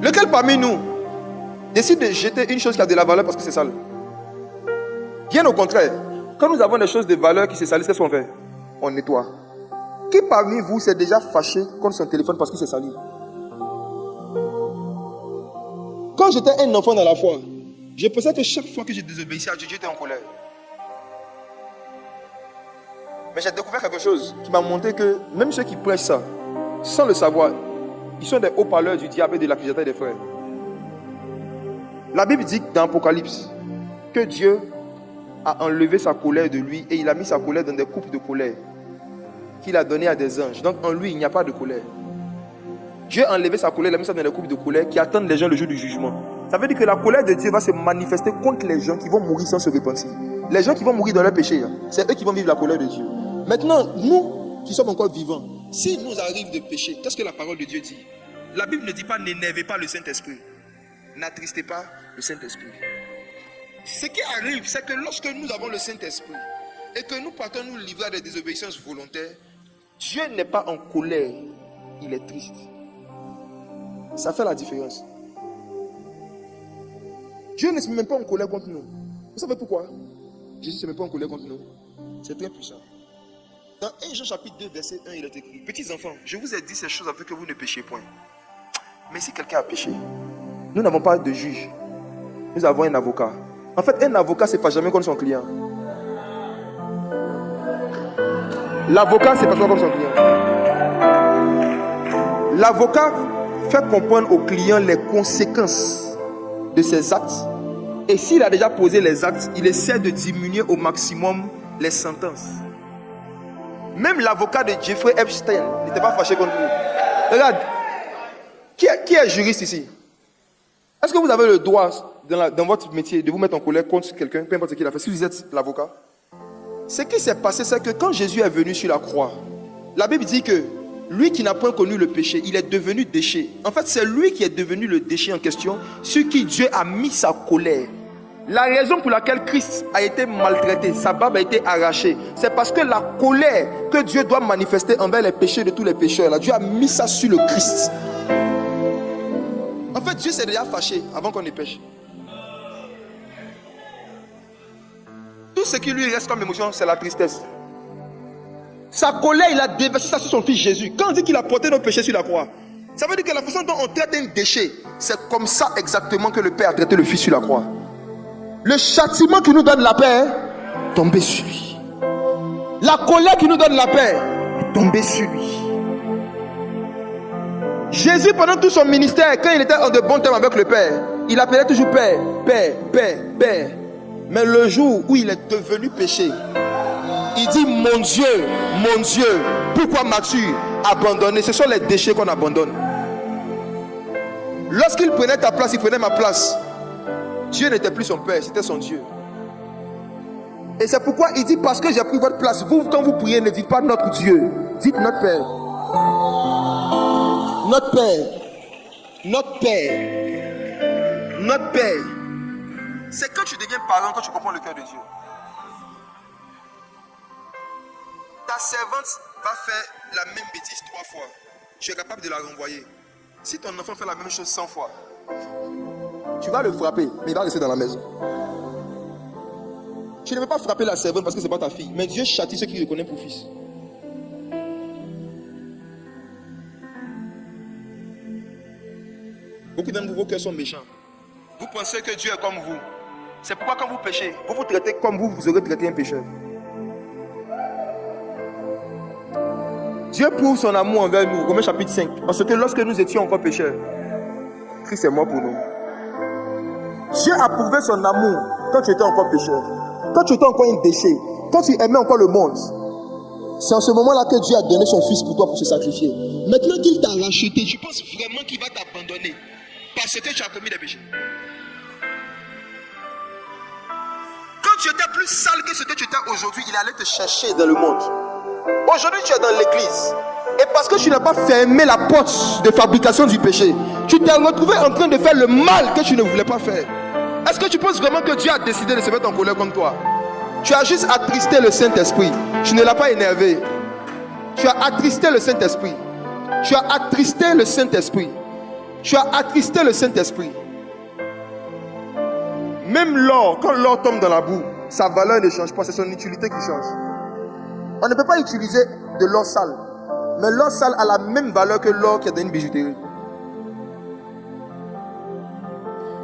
Lequel parmi nous décide de jeter une chose qui a de la valeur parce que c'est sale? Bien au contraire, quand nous avons des choses de valeur qui se salissent, qu'est-ce qu'on fait? On nettoie. Qui parmi vous s'est déjà fâché contre son téléphone parce qu'il s'est sali? Quand j'étais un enfant dans la foi, je pensais que chaque fois que je désobéissais à Dieu, Dieu était en colère. Mais j'ai découvert quelque chose qui m'a montré que même ceux qui prêchent ça, sans le savoir, ils sont des haut-parleurs du diable et de l'accusateur des frères. La Bible dit dans Apocalypse que Dieu a enlevé sa colère de lui et il a mis sa colère dans des coupes de colère qu'il a donné à des anges. Donc en lui, il n'y a pas de colère. Dieu a enlevé sa colère, il a mis ça dans des coupes de colère qui attendent les gens le jour du jugement. Ça veut dire que la colère de Dieu va se manifester contre les gens qui vont mourir sans se repentir. Les gens qui vont mourir dans leur péché, c'est eux qui vont vivre la colère de Dieu. Maintenant, nous qui sommes encore vivants, s'il nous arrive de pécher, qu'est-ce que la parole de Dieu dit? La Bible ne dit pas n'énervez pas le Saint-Esprit. N'attristez pas le Saint-Esprit. Ce qui arrive, c'est que lorsque nous avons le Saint-Esprit et que nous partons nous livrer à des désobéissances volontaires, Dieu n'est pas en colère, il est triste. Ça fait la différence. Dieu ne se met même pas en colère contre nous. Vous savez pourquoi? Jésus ne se met pas en colère contre nous. C'est très puissant. Dans 1 Jean chapitre 2 verset 1, il est écrit: petits enfants, je vous ai dit ces choses afin que vous ne péchiez point. Mais si quelqu'un a péché, nous n'avons pas de juge. Nous avons un avocat. En fait, un avocat ne se fâche jamais contre son client. L'avocat ne se fâche pas contre son client. L'avocat fait comprendre au client les conséquences de ses actes. Et s'il a déjà posé les actes, il essaie de diminuer au maximum les sentences. Même l'avocat de Jeffrey Epstein n'était pas fâché contre lui. Regarde, qui est juriste ici? Est-ce que vous avez le droit dans votre métier de vous mettre en colère contre quelqu'un, peu importe ce qu'il a fait, si vous êtes l'avocat? Ce qui s'est passé, c'est que quand Jésus est venu sur la croix, la Bible dit que lui qui n'a point connu le péché, il est devenu déchet. En fait, c'est lui qui est devenu le déchet en question, sur qui Dieu a mis sa colère. La raison pour laquelle Christ a été maltraité, sa barbe a été arrachée, c'est parce que la colère que Dieu doit manifester envers les péchés de tous les pécheurs, là, Dieu a mis ça sur le Christ. En fait, Dieu s'est déjà fâché avant qu'on ne pêche. Tout ce qui lui reste comme émotion, c'est la tristesse. Sa colère, il a déversé ça sur son fils Jésus. Quand on dit qu'il a porté nos péchés sur la croix, ça veut dire que la façon dont on traite un déchet, c'est comme ça exactement que le Père a traité le Fils sur la croix. Le châtiment qui nous donne la paix est tombé sur lui. La colère qui nous donne la paix est tombée sur lui. Jésus, pendant tout son ministère, quand il était en de bons termes avec le Père, il appelait toujours Père, Père, Père, Père. Mais le jour où il est devenu péché, il dit: mon Dieu, pourquoi m'as-tu abandonné? Ce sont les déchets qu'on abandonne. Lorsqu'il prenait ta place, il prenait ma place. Dieu n'était plus son Père, c'était son Dieu. Et c'est pourquoi il dit: parce que j'ai pris votre place. Vous, quand vous priez, ne dites pas notre Dieu, dites notre Père. Notre Père. Notre Père. Notre Père. C'est quand tu deviens parent, quand tu comprends le cœur de Dieu. Ta servante va faire la même bêtise 3 fois. Tu es capable de la renvoyer. Si ton enfant fait la même chose 100 fois, tu vas le frapper, mais il va rester dans la maison. Tu ne veux pas frapper la servante parce que ce n'est pas ta fille. Mais Dieu châtie ceux qui le connaissent pour fils. Beaucoup d'entre vous, vos cœurs sont méchants. Vous pensez que Dieu est comme vous. C'est pourquoi quand vous péchez, vous vous traitez comme vous aurez traité un pécheur. Dieu prouve son amour envers nous, Romains chapitre 5. Parce que lorsque nous étions encore pécheurs, Christ est mort pour nous. Dieu a prouvé son amour quand tu étais encore pécheur. Quand tu étais encore un déchet. Quand tu aimais encore le monde. C'est en ce moment-là que Dieu a donné son fils pour toi pour se sacrifier. Maintenant qu'il t'a racheté, tu penses vraiment qu'il va t'abandonner parce que tu as commis des péchés? Quand tu étais plus sale que ce que tu étais aujourd'hui, il allait te chercher dans le monde. Aujourd'hui, tu es dans l'église. Et parce que tu n'as pas fermé la porte de fabrication du péché, tu t'es retrouvé en train de faire le mal que tu ne voulais pas faire. Est-ce que tu penses vraiment que Dieu a décidé de se mettre en colère contre toi? Tu as juste attristé le Saint-Esprit. Tu ne l'as pas énervé. Tu as attristé le Saint-Esprit. Tu as attristé le Saint-Esprit. Tu as attristé le Saint-Esprit. Même l'or, quand l'or tombe dans la boue, sa valeur ne change pas, c'est son utilité qui change. On ne peut pas utiliser de l'or sale. Mais l'or sale a la même valeur que l'or qui est dans une bijouterie.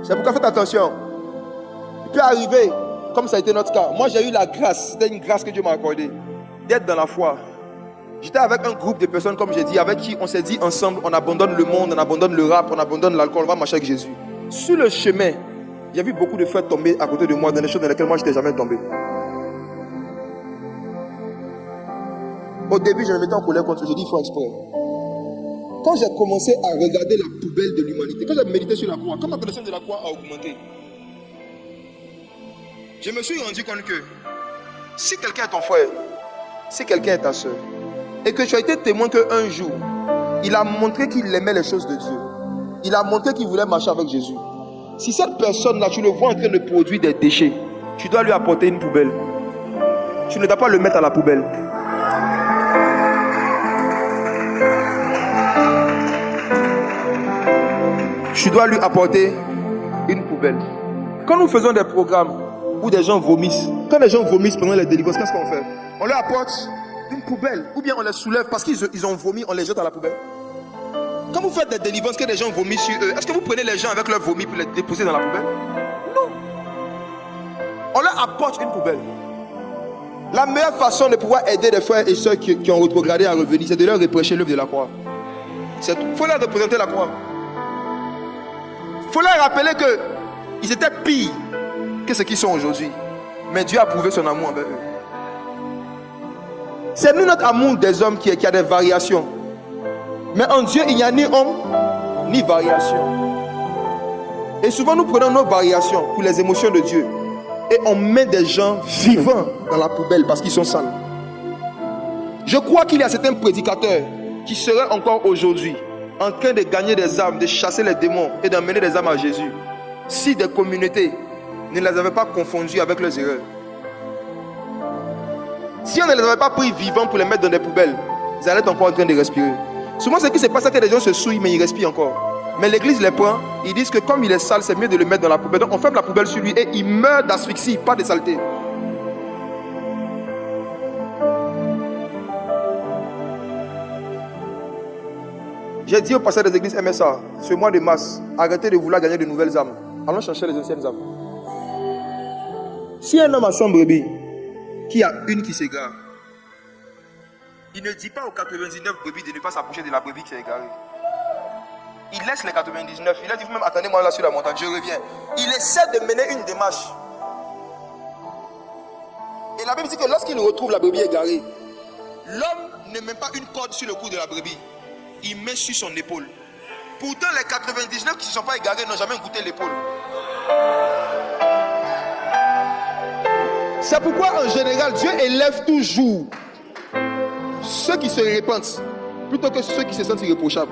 C'est pourquoi faites attention. Il peut arriver, comme ça a été notre cas. Moi j'ai eu la grâce, c'était une grâce que Dieu m'a accordée, d'être dans la foi. J'étais avec un groupe de personnes, comme j'ai dit, avec qui on s'est dit ensemble, on abandonne le monde, on abandonne le rap, on abandonne l'alcool, on va marcher avec Jésus. Sur le chemin, j'ai vu beaucoup de frères tomber à côté de moi dans des choses dans lesquelles moi je n'étais jamais tombé. Au début, je me mettais en colère contre eux, j'ai dit il faut exprès. Quand j'ai commencé à regarder la poubelle de l'humanité, quand j'ai médité sur la croix, quand ma connaissance de la croix a augmenté, je me suis rendu compte que si quelqu'un est ton frère, si quelqu'un est ta soeur, et que tu as été témoin qu'un jour, il a montré qu'il aimait les choses de Dieu, il a montré qu'il voulait marcher avec Jésus. Si cette personne-là, tu le vois en train de produire des déchets, tu dois lui apporter une poubelle. Tu ne dois pas le mettre à la poubelle. Tu dois lui apporter une poubelle. Quand nous faisons des programmes où des gens vomissent, quand les gens vomissent pendant les délivrances, qu'est-ce qu'on fait? On leur apporte une poubelle, ou bien on les soulève parce qu'ils ont vomi, on les jette à la poubelle. Quand vous faites des délivrances que des gens vomissent sur eux, est-ce que vous prenez les gens avec leur vomi pour les déposer dans la poubelle? Non. On leur apporte une poubelle. La meilleure façon de pouvoir aider les frères et sœurs qui ont rétrogradé à revenir, c'est de leur reprêcher l'œuvre de la croix. C'est tout. Il faut leur représenter la croix. Il faut leur rappeler qu'ils étaient pires que ce qu'ils sont aujourd'hui. Mais Dieu a prouvé son amour envers eux. C'est nous notre amour des hommes qui a des variations. Mais en Dieu, il n'y a ni homme, ni variation. Et souvent, nous prenons nos variations pour les émotions de Dieu. Et on met des gens vivants dans la poubelle parce qu'ils sont sales. Je crois qu'il y a certains prédicateurs qui seraient encore aujourd'hui en train de gagner des âmes, de chasser les démons et d'emmener des âmes à Jésus, si des communautés ne les avaient pas confondues avec leurs erreurs. Si on ne les avait pas pris vivants pour les mettre dans des poubelles, ils allaient être encore en train de respirer. Souvent, ce qui se passe, c'est que les gens se souillent, mais ils respirent encore. Mais l'église les prend, ils disent que comme il est sale, c'est mieux de le mettre dans la poubelle. Donc on ferme la poubelle sur lui et il meurt d'asphyxie, pas de saleté. J'ai dit au pasteur des églises MSA, ce mois de mars, arrêtez de vouloir gagner de nouvelles âmes. Allons chercher les anciennes âmes. Si un homme a 100 brebis, qu'il y a une qui s'égare, il ne dit pas aux 99 brebis de ne pas s'approcher de la brebis qui est égarée. Il laisse les 99. Il a dit même attendez-moi là sur la montagne, je reviens. Il essaie de mener une démarche. Et la Bible dit que lorsqu'il retrouve la brebis égarée, l'homme ne met pas une corde sur le cou de la brebis. Il met sur son épaule. Pourtant les 99 qui ne se sont pas égarés n'ont jamais goûté l'épaule. C'est pourquoi en général Dieu élève toujours ceux qui se repentent plutôt que ceux qui se sentent irréprochables.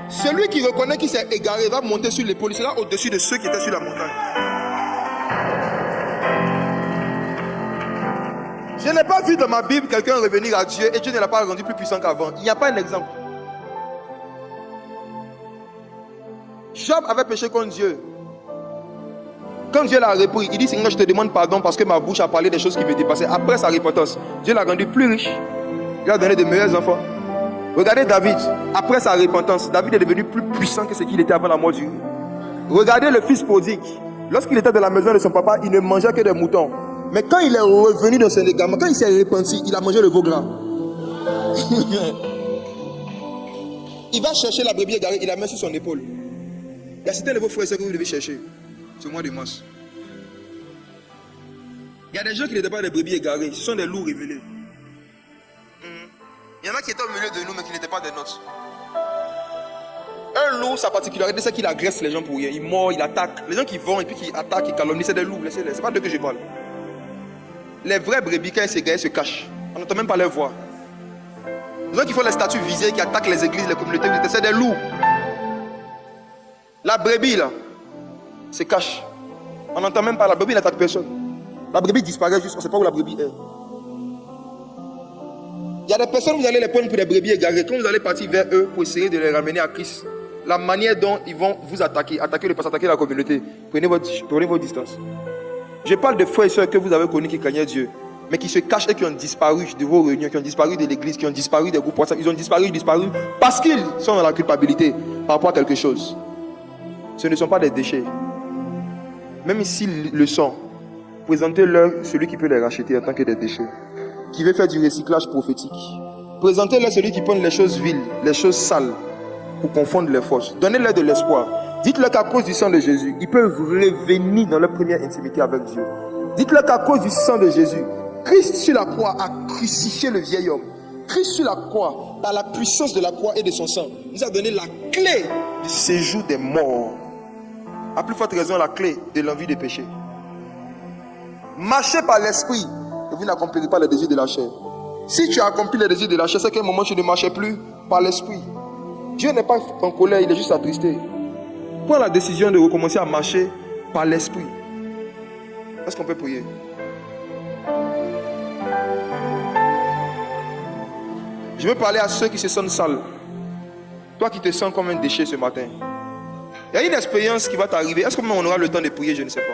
Celui qui reconnaît qu'il s'est égaré va monter sur l'épaule. Il sera au-dessus de ceux qui étaient sur la montagne. Je n'ai pas vu dans ma Bible quelqu'un revenir à Dieu et Dieu ne l'a pas rendu plus puissant qu'avant. Il n'y a pas un exemple. Job avait péché contre Dieu. Quand Dieu l'a repris, il dit Seigneur, je te demande pardon parce que ma bouche a parlé des choses qui me dépassaient. Après sa repentance, Dieu l'a rendu plus riche. Il a donné de meilleurs enfants. Regardez David, après sa repentance, David est devenu plus puissant que ce qu'il était avant la mort du. Regardez le fils prodigue. Lorsqu'il était dans la maison de son papa, il ne mangeait que des moutons. Mais quand il est revenu dans ses égarements, quand il s'est repenti, il a mangé le veau gras. Il va chercher la brebis égarée, il la met sur son épaule. Il y a certains de vos frères que vous devez chercher. C'est au mois de mars. Il y a des gens qui n'étaient pas des brebis égarées, ce sont des loups révélés. Il y en a qui étaient au milieu de nous, mais qui n'étaient pas des nôtres. Un loup, sa particularité, c'est qu'il agresse les gens pour rien. Il mord, il attaque. Les gens qui vont et puis qui attaquent, qui calomnient, c'est des loups. Laissez-les. C'est pas d'eux que je parle. Les vrais brebis, quand ils s'égarent, se cachent. On n'entend même pas leur voix. Les gens qui font les statues visées, qui attaquent les églises, les communautés, c'est des loups. La brebis, là, se cache. On n'entend même pas. La brebis n'attaque personne. La brebis disparaît juste, on ne sait pas où la brebis est. Il y a des personnes, vous allez les prendre pour des brebis égarées. Quand vous allez partir vers eux pour essayer de les ramener à Christ, la manière dont ils vont vous attaquer le pasteur, attaquer la communauté, prenez vos distances. Je parle de frères et sœurs que vous avez connus qui craignaient Dieu, mais qui se cachent et qui ont disparu de vos réunions, qui ont disparu de l'église, qui ont disparu des groupes WhatsApp. Ils ont disparu parce qu'ils sont dans la culpabilité par rapport à quelque chose. Ce ne sont pas des déchets. Même s'ils le sont, présentez-leur celui qui peut les racheter en tant que des déchets, qui veut faire du recyclage prophétique. Présentez-leur celui qui prend les choses viles, les choses sales, pour confondre les forces. Donnez-leur de l'espoir. Dites-leur qu'à cause du sang de Jésus, ils peuvent revenir dans leur première intimité avec Dieu. Dites-leur qu'à cause du sang de Jésus, Christ sur la croix a crucifié le vieil homme. Christ sur la croix, par la puissance de la croix et de son sang, nous a donné la clé du séjour des morts. À plus forte raison, la clé de l'envie de pécher. Marchez par l'esprit et vous n'accomplirez pas les désirs de la chair. Si tu as accompli les désirs de la chair, c'est qu'à un moment tu ne marchais plus par l'esprit. Dieu n'est pas en colère, il est juste attristé. Prends la décision de recommencer à marcher par l'esprit. Est-ce qu'on peut prier? Je veux parler à ceux qui se sentent sales. Toi qui te sens comme un déchet ce matin. Il y a une expérience qui va t'arriver. Est-ce qu'on aura le temps de prier? Je ne sais pas.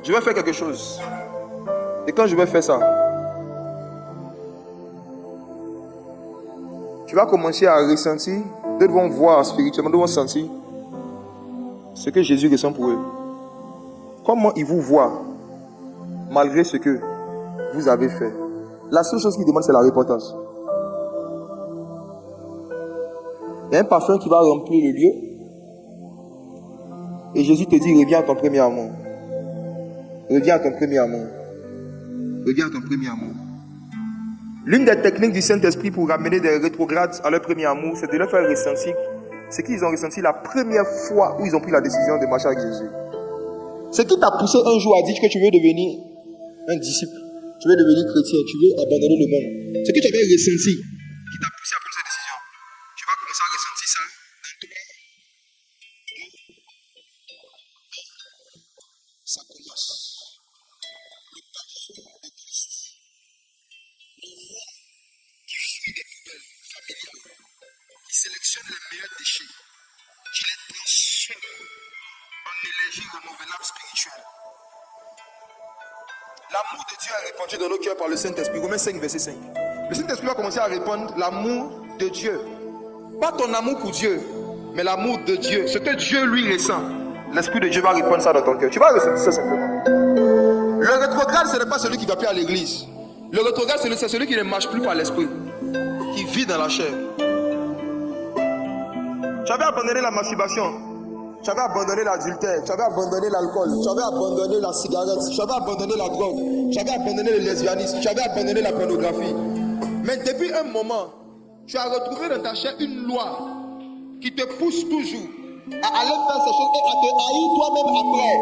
Je vais faire quelque chose. Et quand je vais faire ça, tu vas commencer à ressentir, d'autres vont voir spirituellement, d'autres vont sentir ce que Jésus ressent pour eux. Comment ils vous voient malgré ce que vous avez fait. La seule chose qu'ils demandent, c'est la repentance. Il y a un parfum qui va remplir le lieu. Et Jésus te dit, reviens à ton premier amour. Reviens à ton premier amour. Reviens à ton premier amour. L'une des techniques du Saint-Esprit pour ramener des rétrogrades à leur premier amour, c'est de leur faire ressentir ce qu'ils ont ressenti la première fois où ils ont pris la décision de marcher avec Jésus. Ce qui t'a poussé un jour à dire que tu veux devenir un disciple, tu veux devenir chrétien, tu veux abandonner le monde. Ce que tu avais ressenti qui t'a poussé à prendre cette décision, tu vas commencer à ressentir ça dans toi. Ça commence. Le parfum de Christ. L'envoi qui fuit des poubelles familiales. Il sélectionne les meilleurs déchets. Qui les transforme en énergie renouvelable spirituelle. L'amour de Dieu est répandu dans nos cœurs par le Saint-Esprit. Romains 5, verset 5. Le Saint-Esprit va commencer à répandre l'amour de Dieu. Pas ton amour pour Dieu, mais l'amour de Dieu. Ce que Dieu lui ressent. L'Esprit de Dieu va répandre ça dans ton cœur. Tu vas ressentir ça simplement. Le rétrograde, ce n'est pas celui qui va plus à l'église. Le rétrograde, c'est celui qui ne marche plus par l'Esprit. Qui vit dans la chair. Tu avais abandonné la masturbation. Tu avais abandonné l'adultère, tu avais abandonné l'alcool, tu avais abandonné la cigarette, tu avais abandonné la drogue, tu avais abandonné le lesbianisme, tu avais abandonné la pornographie. Mais depuis un moment, tu as retrouvé dans ta chair une loi qui te pousse toujours à aller faire ces choses et à te haïr toi-même après.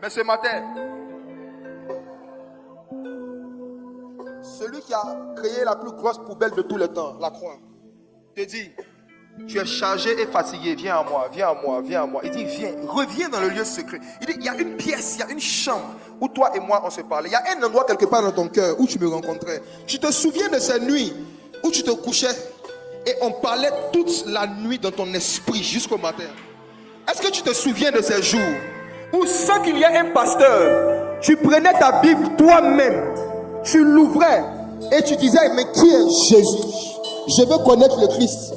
Mais ce matin, celui qui a créé la plus grosse poubelle de tous les temps, la croix, te dit: tu es chargé et fatigué, viens à moi, viens à moi, viens à moi. Il dit, viens, reviens dans le lieu secret. Il dit, il y a une pièce, il y a une chambre où toi et moi on se parlait. Il y a un endroit quelque part dans ton cœur où tu me rencontrais. Tu te souviens de ces nuits où tu te couchais et on parlait toute la nuit dans ton esprit jusqu'au matin. Est-ce que tu te souviens de ces jours où sans qu'il y ait un pasteur, tu prenais ta Bible toi-même, tu l'ouvrais et tu disais, mais qui est Jésus? Je veux connaître le Christ.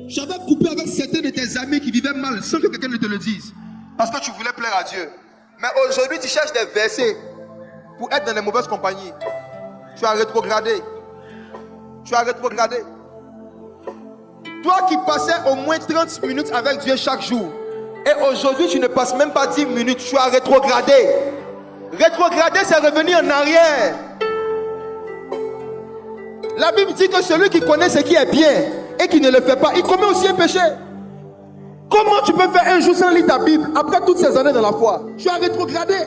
J'avais coupé avec certains de tes amis qui vivaient mal sans que quelqu'un ne te le dise. Parce que tu voulais plaire à Dieu. Mais aujourd'hui, tu cherches des versets pour être dans les mauvaises compagnies. Tu as rétrogradé. Tu as rétrogradé. Toi qui passais au moins 30 minutes avec Dieu chaque jour. Et aujourd'hui, tu ne passes même pas 10 minutes. Tu as rétrogradé. Rétrograder, c'est revenir en arrière. La Bible dit que celui qui connaît ce qui est bien et qui ne le fait pas, il commet aussi un péché. Comment tu peux faire un jour sans lire ta Bible après toutes ces années dans la foi? Tu as rétrogradé.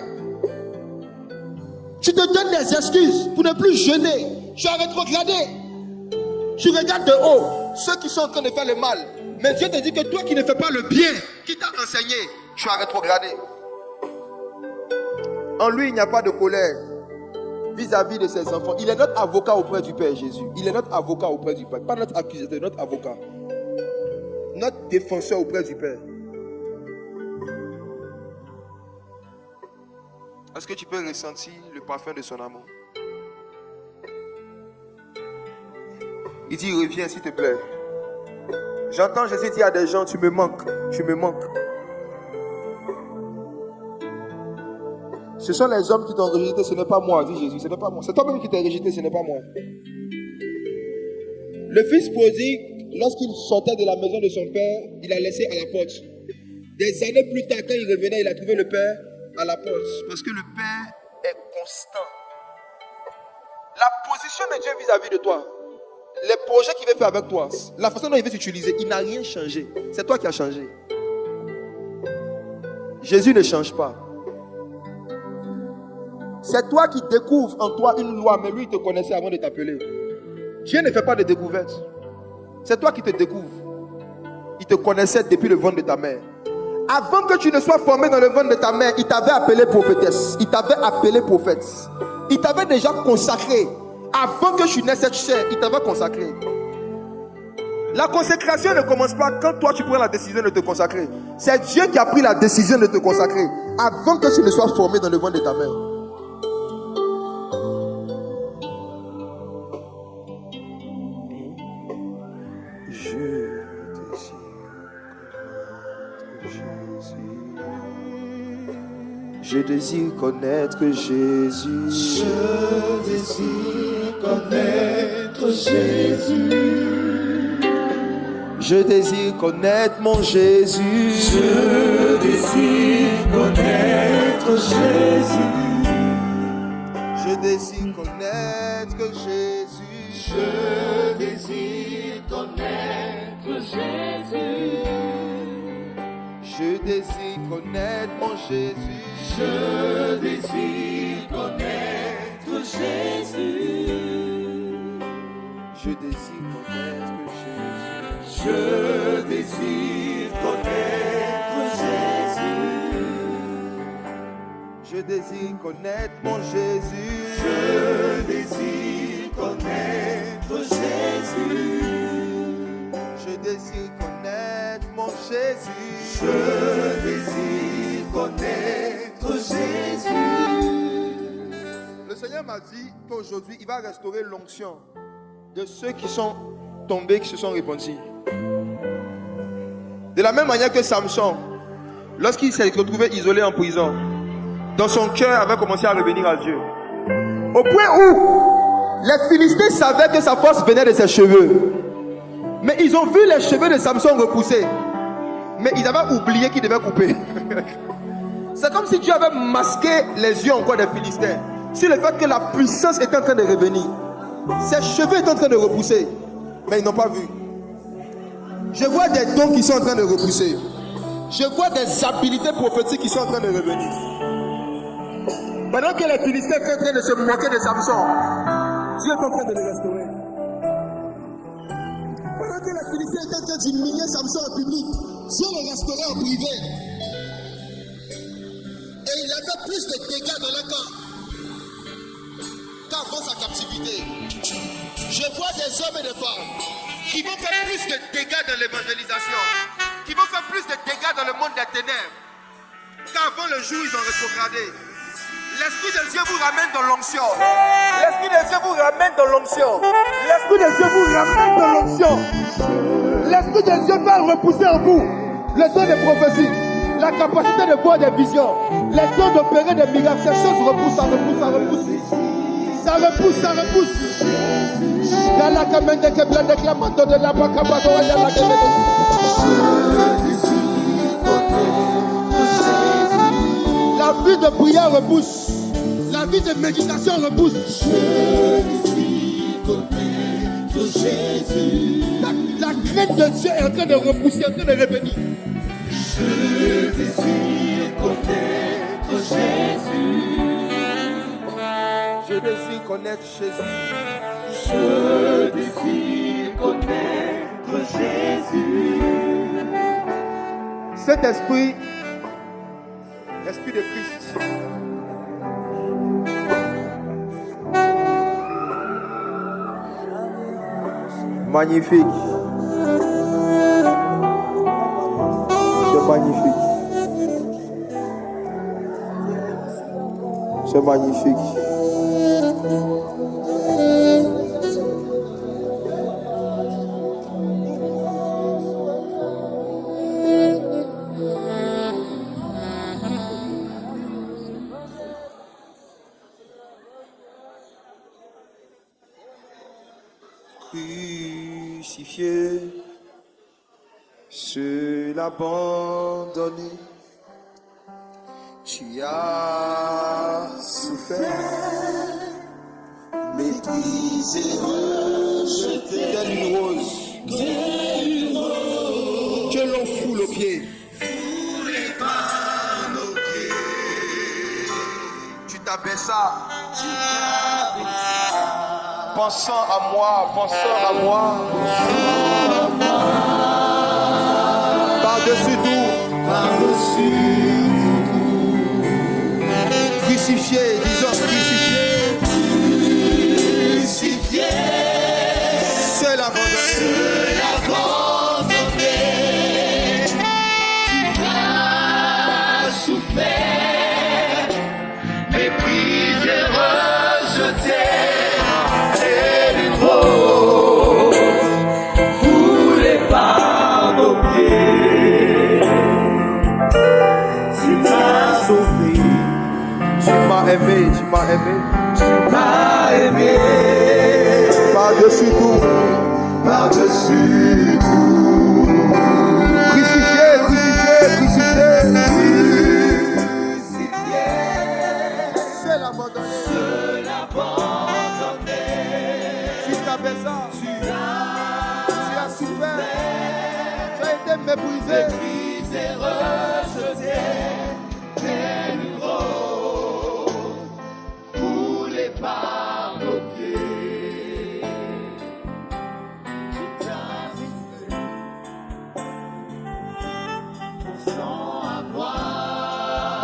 Tu te donnes des excuses pour ne plus jeûner. Tu as rétrogradé. Tu regardes de haut ceux qui sont en train de faire le mal. Mais Dieu te dit que toi qui ne fais pas le bien, qui t'a enseigné, tu as rétrogradé. En lui, il n'y a pas de colère vis-à-vis de ses enfants. Il est notre avocat auprès du Père, Jésus. Il est notre avocat auprès du Père. Pas notre accusateur, notre avocat. Notre défenseur auprès du Père. Est-ce que tu peux ressentir le parfum de son amour? Il dit, reviens s'il te plaît. J'entends Jésus dire à des gens, tu me manques, tu me manques. Ce sont les hommes qui t'ont rejeté, ce n'est pas moi, dit Jésus, ce n'est pas moi. C'est toi-même qui t'es rejeté, ce n'est pas moi. Le fils prodigue, lorsqu'il sortait de la maison de son père, il a laissé à la porte. Des années plus tard, quand il revenait, il a trouvé le père à la porte. Parce que le père est constant. La position de Dieu vis-à-vis de toi, les projets qu'il veut faire avec toi, la façon dont il veut t'utiliser, il n'a rien changé. C'est toi qui as changé. Jésus ne change pas. C'est toi qui découvres en toi une loi, mais lui il te connaissait avant de t'appeler. Dieu ne fait pas de découverte. C'est toi qui te découvres. Il te connaissait depuis le ventre de ta mère. Avant que tu ne sois formé dans le ventre de ta mère, il t'avait appelé prophétesse. Il t'avait appelé prophète. Il t'avait déjà consacré. Avant que tu naisses cette chair, il t'avait consacré. La consécration ne commence pas quand toi tu prends la décision de te consacrer. C'est Dieu qui a pris la décision de te consacrer avant que tu ne sois formé dans le ventre de ta mère. Je désire connaître Jésus. Je désire connaître Jésus. Je désire connaître mon Jésus. Je désire connaître Jésus. Je désire connaître Jésus. Je désire connaître Jésus. Je désire connaître mon Jésus. Je désire connaître Jésus. Je désire connaître Jésus. Je désire connaître Jésus. Je désire connaître mon Jésus. Je désire connaître Jésus. Je désire connaître mon Jésus. Je désire connaître Jésus. Le Seigneur m'a dit qu'aujourd'hui, il va restaurer l'onction de ceux qui sont tombés, qui se sont repentis. De la même manière que Samson, lorsqu'il s'est retrouvé isolé en prison, dans son cœur avait commencé à revenir à Dieu. Au point où les Philistins savaient que sa force venait de ses cheveux. Mais ils ont vu les cheveux de Samson repousser. Mais ils avaient oublié qu'il devait couper. C'est comme si Dieu avait masqué les yeux encore des Philistins sur le fait que la puissance est en train de revenir. Ses cheveux sont en train de repousser. Mais ils n'ont pas vu. Je vois des dons qui sont en train de repousser. Je vois des habilités prophétiques qui sont en train de revenir. Pendant que les Philistins sont en train de se moquer de Samson, Dieu est en train de les restaurer. Pendant que les Philistins étaient en train d'humilier Samson en public, Dieu le restaurait en privé. Et il avait plus de dégâts dans le camp qu'avant sa captivité. Je vois des hommes et des femmes qui vont faire plus de dégâts dans l'évangélisation, qui vont faire plus de dégâts dans le monde des ténèbres qu'avant le jour où ils ont rétrogradé. L'Esprit de Dieu vous ramène dans l'onction. L'Esprit de Dieu vous ramène dans l'onction. L'Esprit de Dieu vous ramène dans l'onction. L'Esprit de Dieu va repousser en vous le don de prophétie, la capacité de voir des visions, les dons d'opérer des miracles. Ces choses repoussent, ça repousse, ça repousse. Ça repousse, ça repousse. La vie de prière repousse. La vie de méditation repousse. Je désire connaître Jésus. La crainte de Dieu est en train de repousser, en train de revenir. Je désire connaître Jésus. Je désire connaître Jésus. Je désire connaître Jésus. Cet esprit, l'esprit de Christ, Magnifique. C'est magnifique. C'est magnifique. Crucifié, seul abandonné, tu as souffert, méprisé, rejeté, telle une rose, que l'on foule aux pieds. Foulé par nos pieds, tu t'abaissas, pensant à moi, par-dessus tout, crucifié, disons crucifié, seul abandonné, tu as souffert, méprisé, rejeté. Foulé par nos pieds, tu m'as sauvé, tu m'as aimé, par-dessus tout, crucifié, seul abandonné, tu t'abaissas, tu as souffert, tu as été méprisé, rejeté, tel une rose, foulé par nos pieds. Tu t'as souffert, ton sang à boire,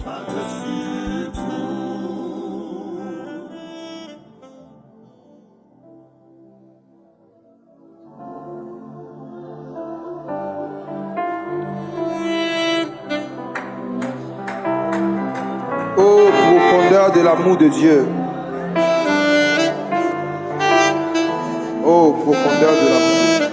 par-dessus tout. Ô profondeur de l'amour de Dieu. Ô profondeur de l'amour de Dieu.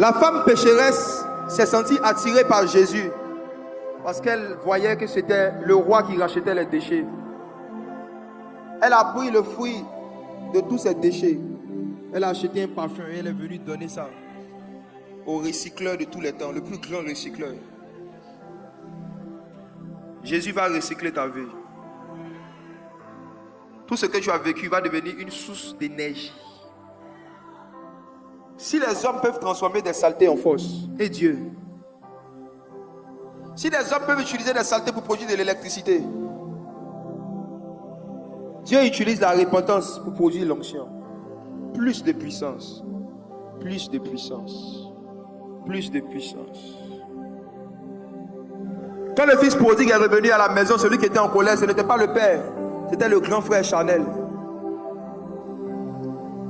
La femme pécheresse s'est sentie attirée par Jésus parce qu'elle voyait que c'était le roi qui rachetait les déchets. Elle a pris le fruit de tous ces déchets. Elle a acheté un parfum et elle est venue donner ça au recycleur de tous les temps, le plus grand recycleur. Jésus va recycler ta vie. Tout ce que tu as vécu va devenir une source d'énergie. Si les hommes peuvent transformer des saletés en force, et Dieu, si les hommes peuvent utiliser des saletés pour produire de l'électricité, Dieu utilise la repentance pour produire l'onction. Plus de puissance, plus de puissance, plus de puissance. Quand le fils prodigue est revenu à la maison, celui qui était en colère, ce n'était pas le père, c'était le grand frère charnel.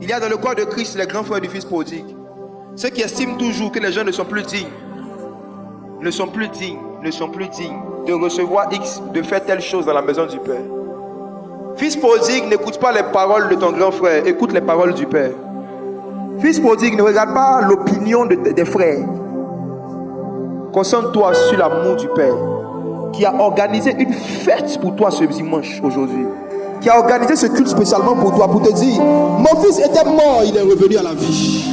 Il y a dans le corps de Christ les grands frères du fils prodigue. Ceux qui estiment toujours que les gens ne sont plus dignes de recevoir X, de faire telle chose dans la maison du Père. Fils prodigue, n'écoute pas les paroles de ton grand frère, écoute les paroles du Père. Fils prodigue, ne regarde pas l'opinion des frères. Concentre-toi sur l'amour du Père, qui a organisé une fête pour toi ce dimanche aujourd'hui. Qui a organisé ce culte spécialement pour toi, pour te dire, mon fils était mort, il est revenu à la vie.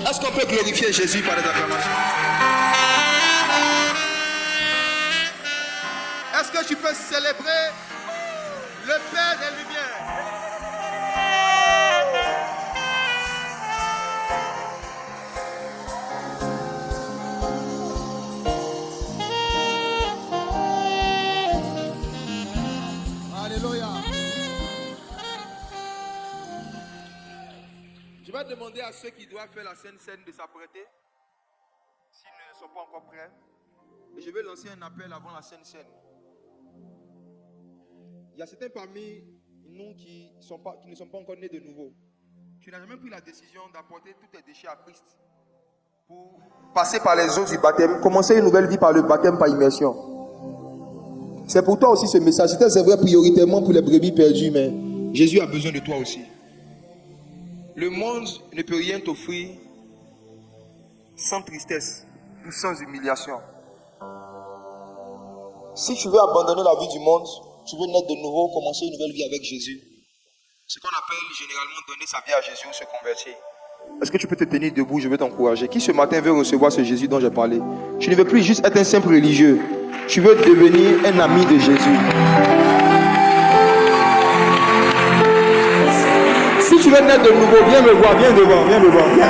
Est-ce qu'on peut glorifier Jésus par les acclamations? Est-ce que tu peux célébrer le Père des Lumières? demander à ceux qui doivent faire la Sainte Seine de s'apprêter, s'ils ne sont pas encore prêts. Et je vais lancer un appel avant la Sainte Seine. Il y a certains parmi nous qui ne sont pas encore nés de nouveau. Tu n'as jamais pris la décision d'apporter tous tes déchets à Christ pour passer par les eaux du baptême, commencer une nouvelle vie par le baptême par immersion. C'est pour toi aussi ce message. C'est vrai prioritairement pour les brebis perdues, mais Jésus a besoin de toi aussi. Le monde ne peut rien t'offrir sans tristesse ou sans humiliation. Si tu veux abandonner la vie du monde, tu veux naître de nouveau, commencer une nouvelle vie avec Jésus. Ce qu'on appelle généralement donner sa vie à Jésus ou se convertir. Est-ce que tu peux te tenir debout? Je veux t'encourager. Qui ce matin veut recevoir ce Jésus dont j'ai parlé? Tu ne veux plus juste être un simple religieux. Tu veux devenir un ami de Jésus. Si tu veux naître de nouveau, viens me voir, viens devant, viens me voir, viens.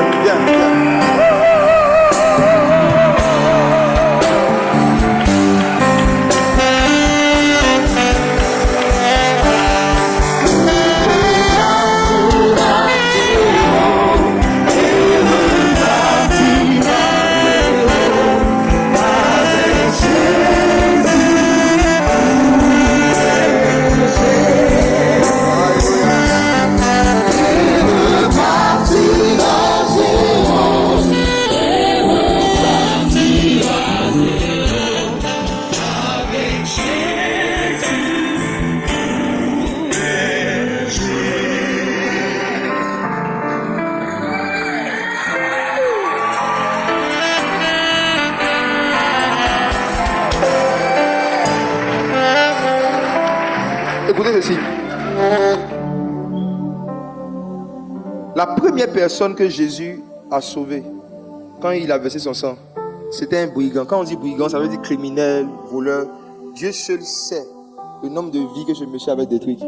Écoutez ceci. La première personne que Jésus a sauvée quand il a versé son sang, c'était un brigand. Quand on dit brigand, ça veut dire criminel, voleur. Dieu seul sait le nombre de vies que ce monsieur avait détruites.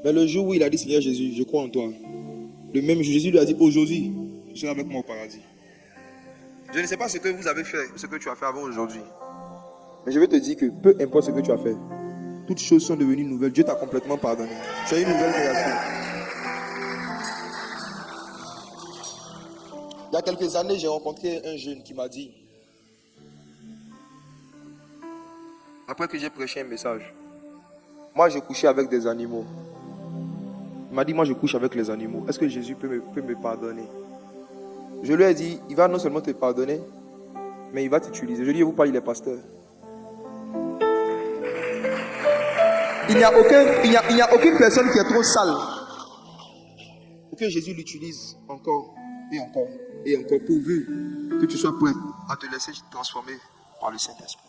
Mais le jour où il a dit Seigneur Jésus, je crois en toi, le même jour, Jésus lui a dit aujourd'hui, tu seras avec moi au paradis. Je ne sais pas ce que vous avez fait, ce que tu as fait avant aujourd'hui. Mais je vais te dire que peu importe ce que tu as fait, toutes choses sont devenues nouvelles. Dieu t'a complètement pardonné. C'est une nouvelle création. Il y a quelques années, j'ai rencontré un jeune qui m'a dit, après que j'ai prêché un message, moi je couchais avec des animaux. Il m'a dit, moi je couche avec les animaux. Est-ce que Jésus peut me pardonner? Je lui ai dit, il va non seulement te pardonner, mais il va t'utiliser. Je lui ai dit, vous parlez, il est pasteur. Il n'y a aucune personne qui est trop sale pour que Jésus l'utilise encore et encore et encore, pourvu que tu sois prêt à te laisser transformer par le Saint-Esprit.